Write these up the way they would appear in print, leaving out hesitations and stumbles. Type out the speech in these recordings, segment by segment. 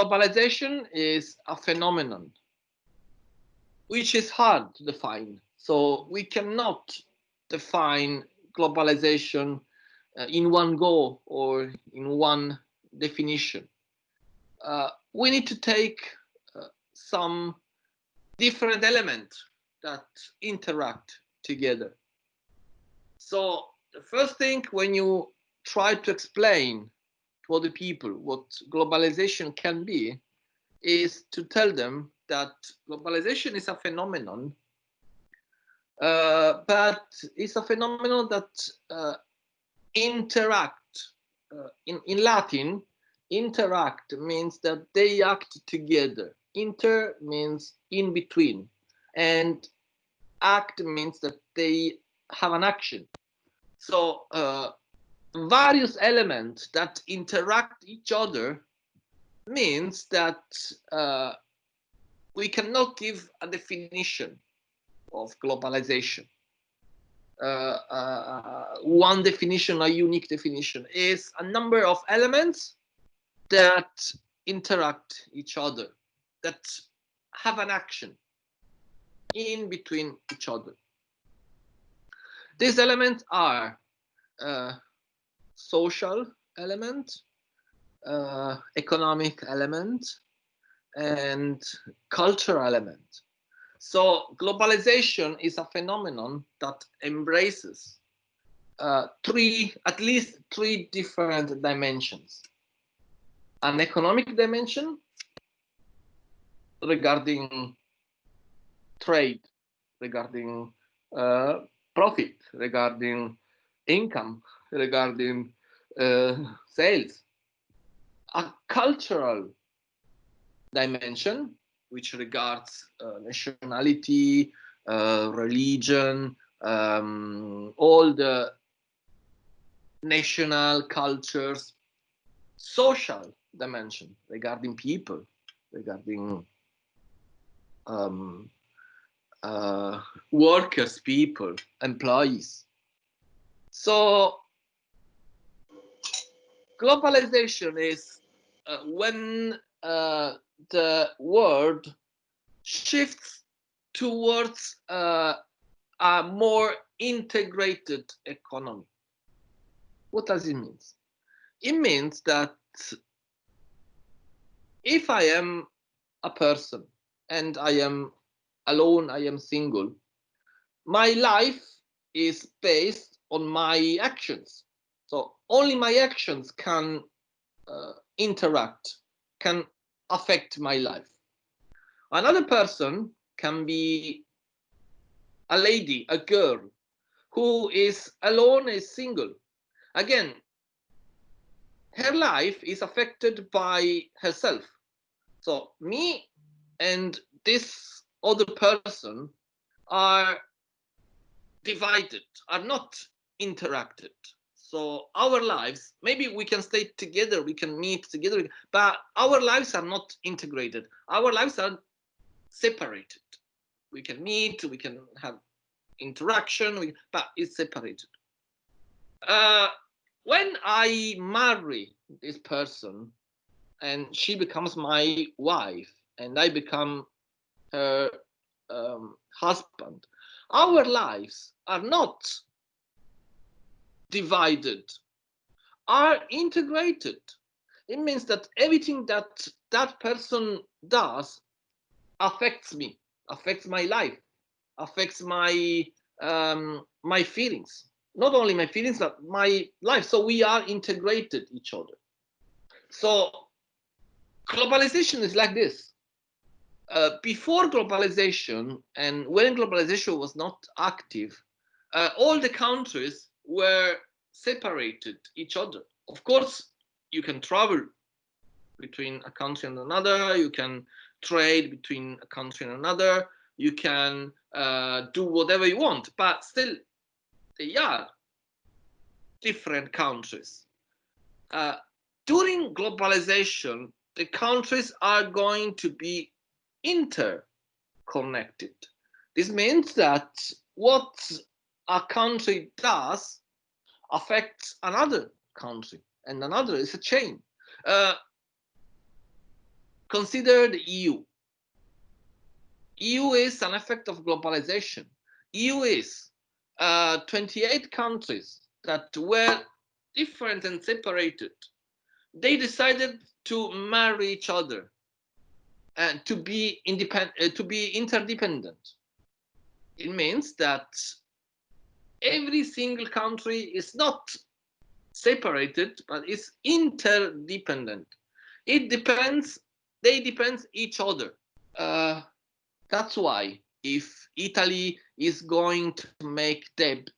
globalization is a phenomenon which is hard to define. So we cannot define globalization in one go or in one definition. We need to take some different elements that interact together. So the first thing, when you try to explain to other people what globalization can be, is to tell them that globalization is a phenomenon, but it's a phenomenon that interact. In Latin, interact means that they act together. Inter means in between, and act means that they have an action. So various elements that interact each other means that we cannot give a definition of globalization. One definition, a unique definition, is a number of elements that interact each other, that have an action in between each other. These elements are social element, economic element, and cultural element. So globalization is a phenomenon that embraces at least three different dimensions. An economic dimension regarding trade, regarding profit, regarding income, regarding sales. A cultural dimension, which regards nationality, religion, all the national cultures. Social dimension regarding people, regarding workers, people, employees. So globalization is when the world shifts towards a more integrated economy. What does it mean? It means that if I am a person and I am alone, I am single, my life is based on my actions. So only my actions can interact, can affect my life. Another person can be a lady, a girl, who is alone, is single. Again, her life is affected by herself. So me and this other person are divided, are not interacted. So our lives, maybe we can stay together, we can meet together, but our lives are not integrated. Our lives are separated. We can meet, we can have interaction, but it's separated. When I marry this person and she becomes my wife and I become her husband, our lives are not divided, are integrated. It means that everything that that person does affects me, affects my life, affects my my feelings. Not only my feelings, but my life. So we are integrated each other. So globalization is like this. Before globalization and when globalization was not active, all the countries were separated each other. Of course, you can travel between a country and another, you can trade between a country and another, you can do whatever you want, but still they are different countries. During globalization, the countries are going to be interconnected. This means that what a country does affects another country, and another is a chain. consider the EU. EU is an effect of globalization. EU is 28 countries that were different and separated. They decided to marry each other and to be independent, to be interdependent. It means that every single country is not separated, but is interdependent. It depends. They depend each other. That's why if Italy is going to make debt,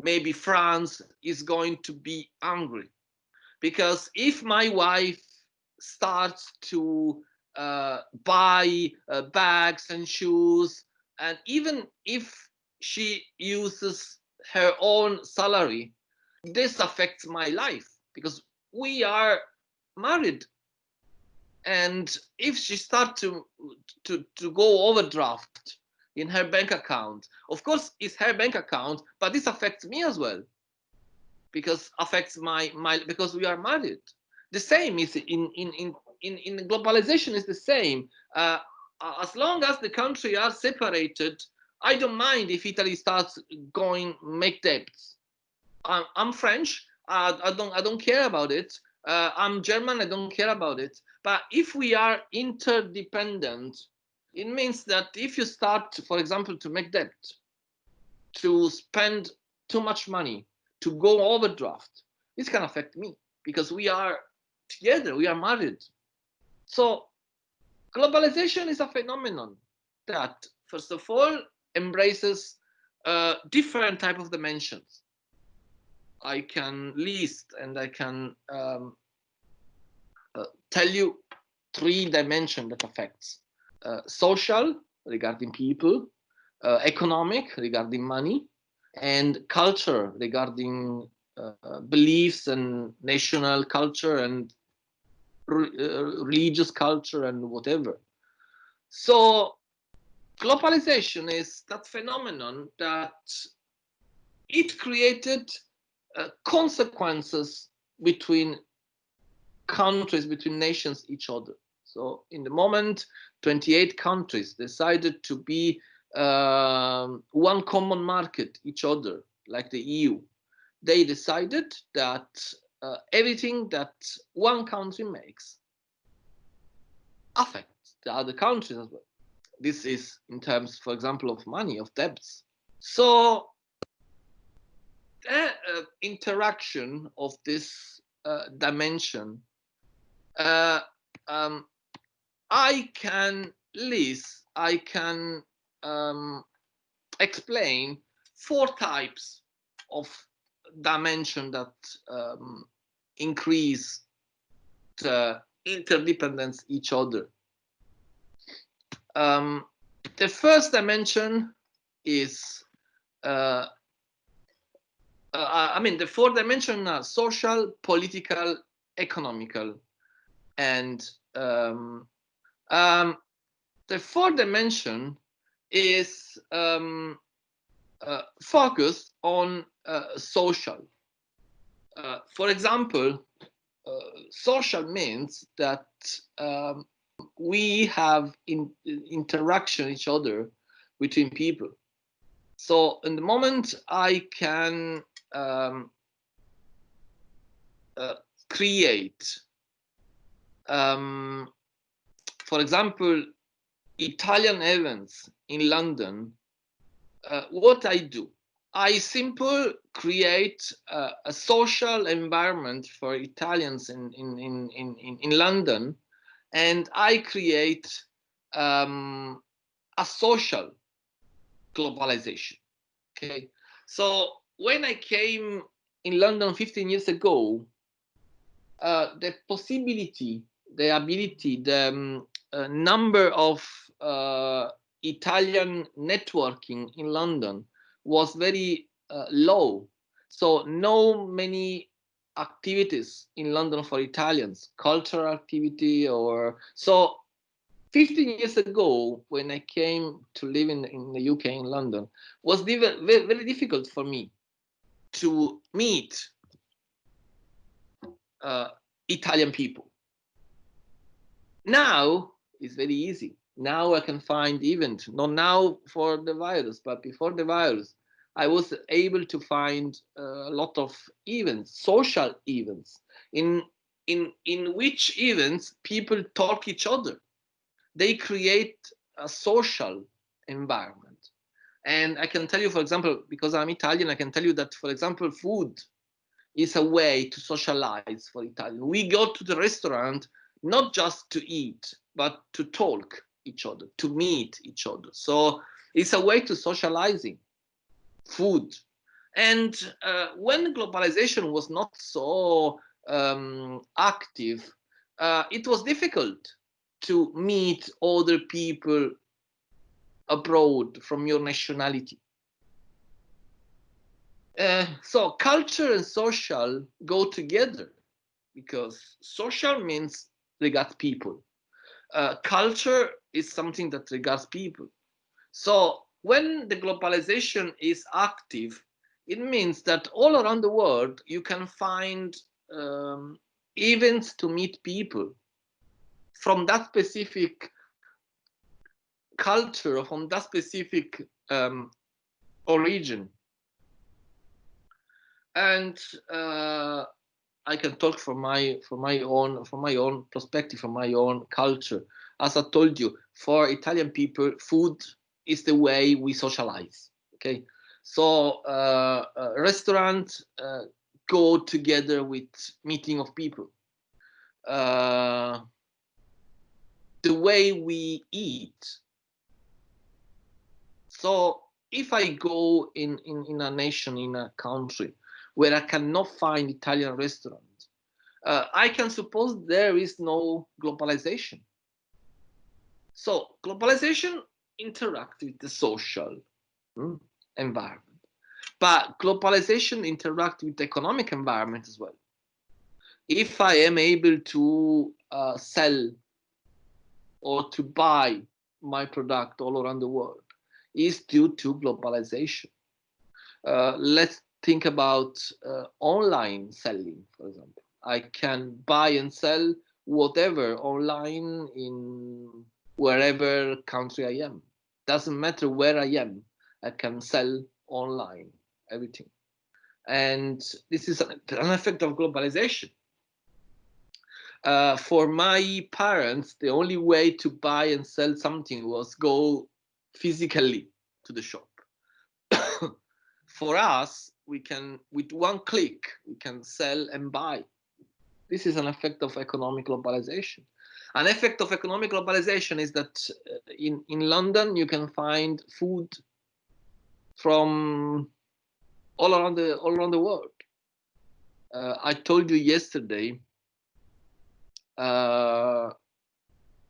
maybe France is going to be angry. Because if my wife starts to buy bags and shoes, and even if she uses her own salary, this affects my life because we are married. And if she starts to go overdraft in her bank account, of course it's her bank account, but this affects me as well because affects my because we are married. The same is in globalization is the same. As long as the country are separated, I don't mind if Italy starts going make debts. I'm French. I don't care about it. I'm German. I don't care about it. But if we are interdependent, it means that if you start, for example, to make debt, to spend too much money, to go overdraft, this can affect me because we are together. We are married. So globalization is a phenomenon that, first of all, embraces different type of dimensions. I can list and I can tell you 3 dimensions that affects social regarding people, economic regarding money, and culture regarding beliefs and national culture and religious culture and whatever. So globalization is that phenomenon that it created consequences between countries, between nations, each other. So in the moment, 28 countries decided to be one common market, each other, like the EU. They decided that everything that one country makes affects the other countries as well. This is in terms, for example, of money, of debts. So the interaction of this dimension, I can list, I can explain 4 types of dimension that increase the interdependence each other. The first dimension is I mean, the 4 dimensions are social, political, economical, and the 4th dimension is focused on social. For example, social means that we have interaction each other between people. So in the moment I can create, for example, Italian events in London, what I do, I simply create a social environment for Italians in London, and I create a social globalization. Okay, so when I came in London 15 years ago, the possibility, the ability, the number of Italian networking in London was very low. So no many activities in London for Italians, cultural activity or so. 15 years ago, when I came to live in the UK, in London, was very, very difficult for me to meet Italian people. Now it's very easy. Now I can find event, not now for the virus, but before the virus, I was able to find a lot of events, social events, in which events people talk each other. They create a social environment. And I can tell you, for example, because I'm Italian, I can tell you that, for example, food is a way to socialize for Italian. We go to the restaurant not just to eat, but to talk each other, to meet each other. So it's a way to socializing food. And when globalization was not so active, it was difficult to meet other people abroad from your nationality. So culture and social go together because social means regards people. Culture is something that regards people. So when the globalization is active, it means that all around the world you can find um, events to meet people from that specific culture or from that specific origin. And I can talk from my own perspective, from my own culture. As I told you, for Italian people, food is the way we socialize. Okay, so restaurants go together with meeting of people. Uh, the way we eat. So if I go in a nation, in a country where I cannot find Italian restaurants, I can suppose there is no globalization. So globalization interacts with the social environment, but globalization interacts with the economic environment as well. If I am able to sell or to buy my product all around the world, is due to globalization. Let's think about online selling, for example. I can buy and sell whatever online in wherever country I am. Doesn't matter where I am, I can sell online everything. And this is an effect of globalization. For my parents, the only way to buy and sell something was go physically to the shop. For us, we can, with one click, we can sell and buy. This is an effect of economic globalization. An effect of economic globalization is that in London, you can find food from all around the world. I told you yesterday,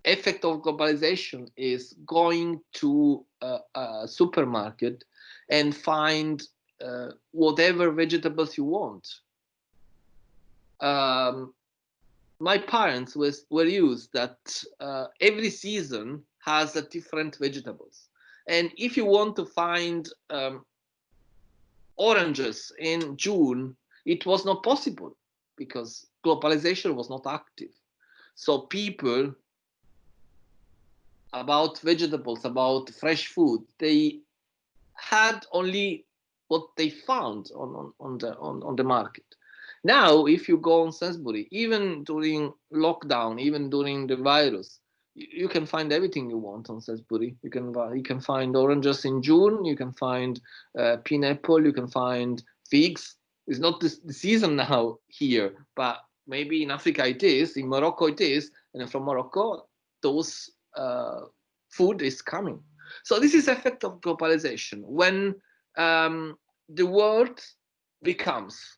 effect of globalization is going to a supermarket and find whatever vegetables you want. My parents were used that every season has a different vegetables, and if you want to find oranges in June, it was not possible because globalization was not active. So people about vegetables, about fresh food, they had only what they found on the market. Now, if you go on Sainsbury, even during lockdown, even during the virus, you can find everything you want on Sainsbury. You can find oranges in June. You can find pineapple. You can find figs. It's not the season now here, but maybe in Africa it is. In Morocco it is, and from Morocco those food is coming. So this is effect of globalization when the world becomes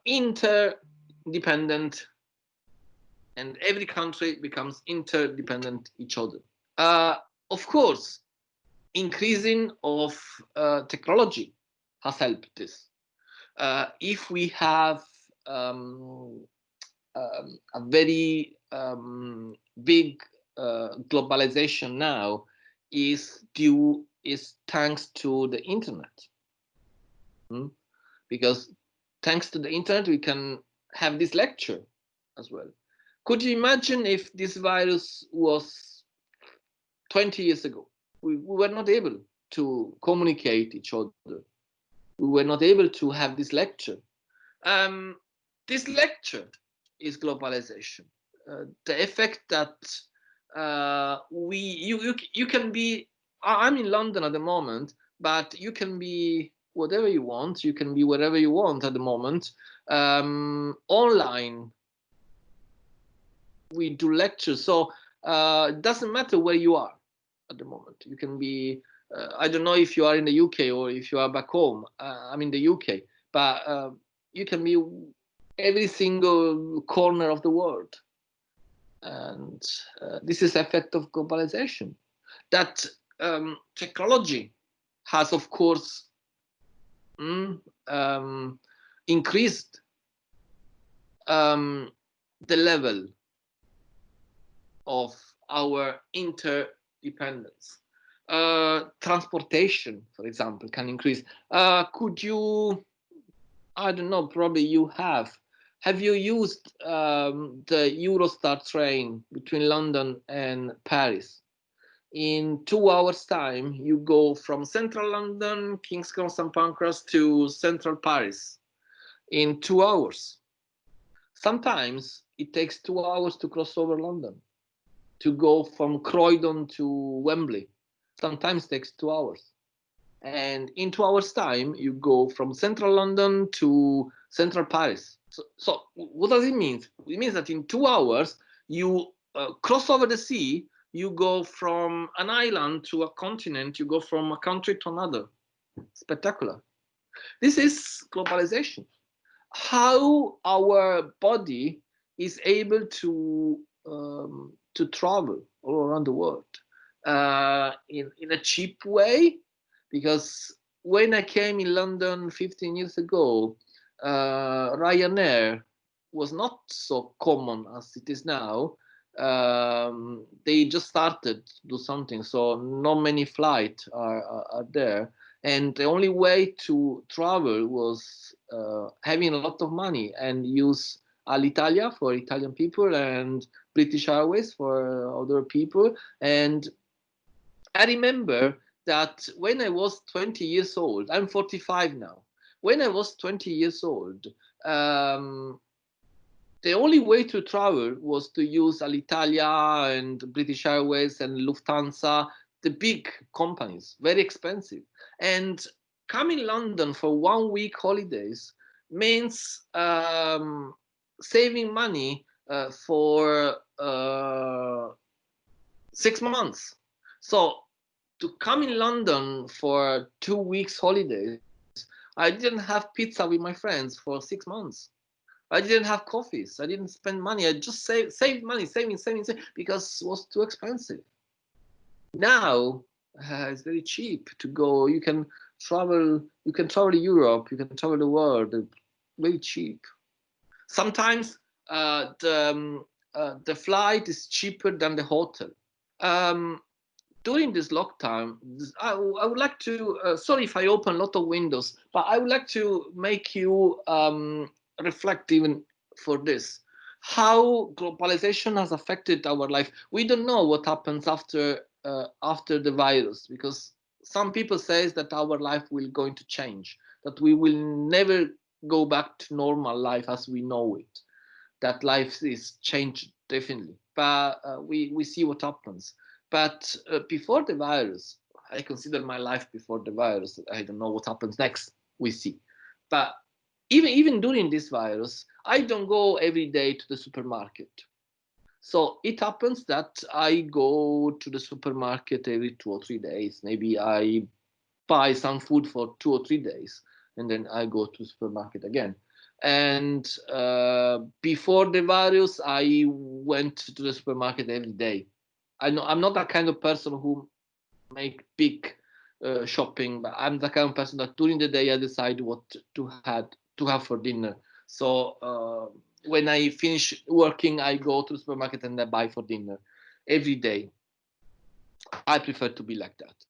interdependent, and every country becomes interdependent each other. Uh, of course, increasing of technology has helped this. If we have a very big globalization now, is thanks to the internet. Because thanks to the internet we can have this lecture as well. Could you imagine if this virus was 20 years ago? We were not able to communicate each other. We were not able to have this lecture. This lecture is globalization. The effect that you can be. I'm in London at the moment, but you can be whatever you want. You can be wherever you want at the moment. Online, we do lectures, so it doesn't matter where you are at the moment. You can be. I don't know if you are in the UK or if you are back home. I'm in the UK, but you can be every single corner of the world. And this is the effect of globalization. That technology has, of course, increased the level of our interdependence. Transportation, for example, can increase. Could you, I don't know, probably you have you used the Eurostar train between London and Paris? In 2 hours time, you go from central London, King's Cross and Pancras, to central Paris in 2 hours. Sometimes it takes 2 hours to cross over London, to go from Croydon to Wembley. Sometimes it takes 2 hours. And in 2 hours time, you go from central London to central Paris. So what does it mean? It means that in 2 hours, you cross over the sea, you go from an island to a continent, you go from a country to another. Spectacular. This is globalization. How our body is able to travel all around the world in a cheap way. Because when I came in London 15 years ago, Ryanair was not so common as it is now. They just started to do something, so not many flights are there. And the only way to travel was having a lot of money and use Alitalia for Italian people and British Airways for other people. And I remember that when I was 20 years old, I'm 45 now. When I was 20 years old, the only way to travel was to use Alitalia and British Airways and Lufthansa, the big companies, very expensive. And coming to London for 1 week holidays means saving money for 6 months. So to come in London for 2 weeks holidays, I didn't have pizza with my friends for 6 months. I didn't have coffees. I didn't spend money. I just saved money, saving, because it was too expensive. Now it's very cheap to go. You can travel. You can travel Europe. You can travel the world. Very cheap. Sometimes the flight is cheaper than the hotel. During this lockdown, I would like to, sorry if I open a lot of windows, but I would like to make you reflect even for this. How globalization has affected our life. We don't know what happens after the virus, because some people say that our life will going to change, that we will never go back to normal life as we know it, that life is changed definitely. But we see what happens. But before the virus, I consider my life before the virus. I don't know what happens next. We see. But even during this virus, I don't go every day to the supermarket. So it happens that I go to the supermarket every 2 or 3 days. Maybe I buy some food for 2 or 3 days, and then I go to the supermarket again. And before the virus, I went to the supermarket every day. I'm not that kind of person who make big shopping, but I'm the kind of person that during the day I decide what to have for dinner. So when I finish working, I go to the supermarket and I buy for dinner every day. I prefer to be like that.